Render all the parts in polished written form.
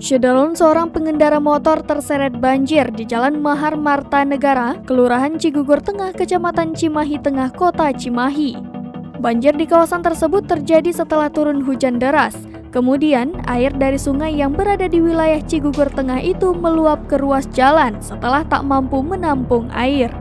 Syederun seorang pengendara motor terseret banjir di Jalan Mahar Marta Negara, Kelurahan Cigugur Tengah, Kecamatan Cimahi Tengah, Kota Cimahi. Banjir di kawasan tersebut terjadi setelah turun hujan deras. Kemudian, air dari sungai yang berada di wilayah Cigugur Tengah itu meluap ke ruas jalan setelah tak mampu menampung air.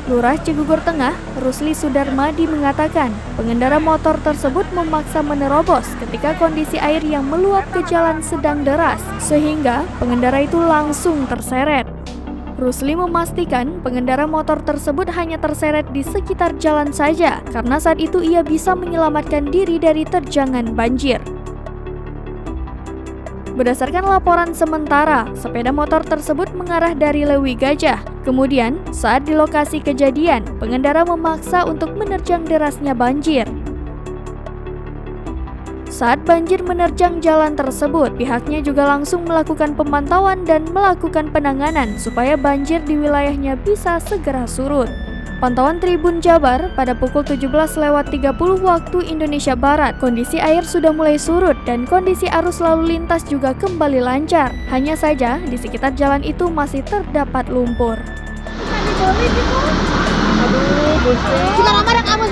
Lurah Cigugur Tengah, Rusli Sudarmadi mengatakan, pengendara motor tersebut memaksa menerobos ketika kondisi air yang meluap ke jalan sedang deras, sehingga pengendara itu langsung terseret. Rusli memastikan pengendara motor tersebut hanya terseret di sekitar jalan saja, karena saat itu ia bisa menyelamatkan diri dari terjangan banjir. Berdasarkan laporan sementara, sepeda motor tersebut mengarah dari Lewi Gajah. Kemudian, saat di lokasi kejadian, pengendara memaksa untuk menerjang derasnya banjir. Saat banjir menerjang jalan tersebut, pihaknya juga langsung melakukan pemantauan dan melakukan penanganan supaya banjir di wilayahnya bisa segera surut. Pantauan Tribun Jabar pada pukul 17.30 waktu Indonesia Barat, kondisi air sudah mulai surut dan kondisi arus lalu lintas juga kembali lancar. Hanya saja di sekitar jalan itu masih terdapat lumpur. Aduh, bosnya. Kita nomor yang kamu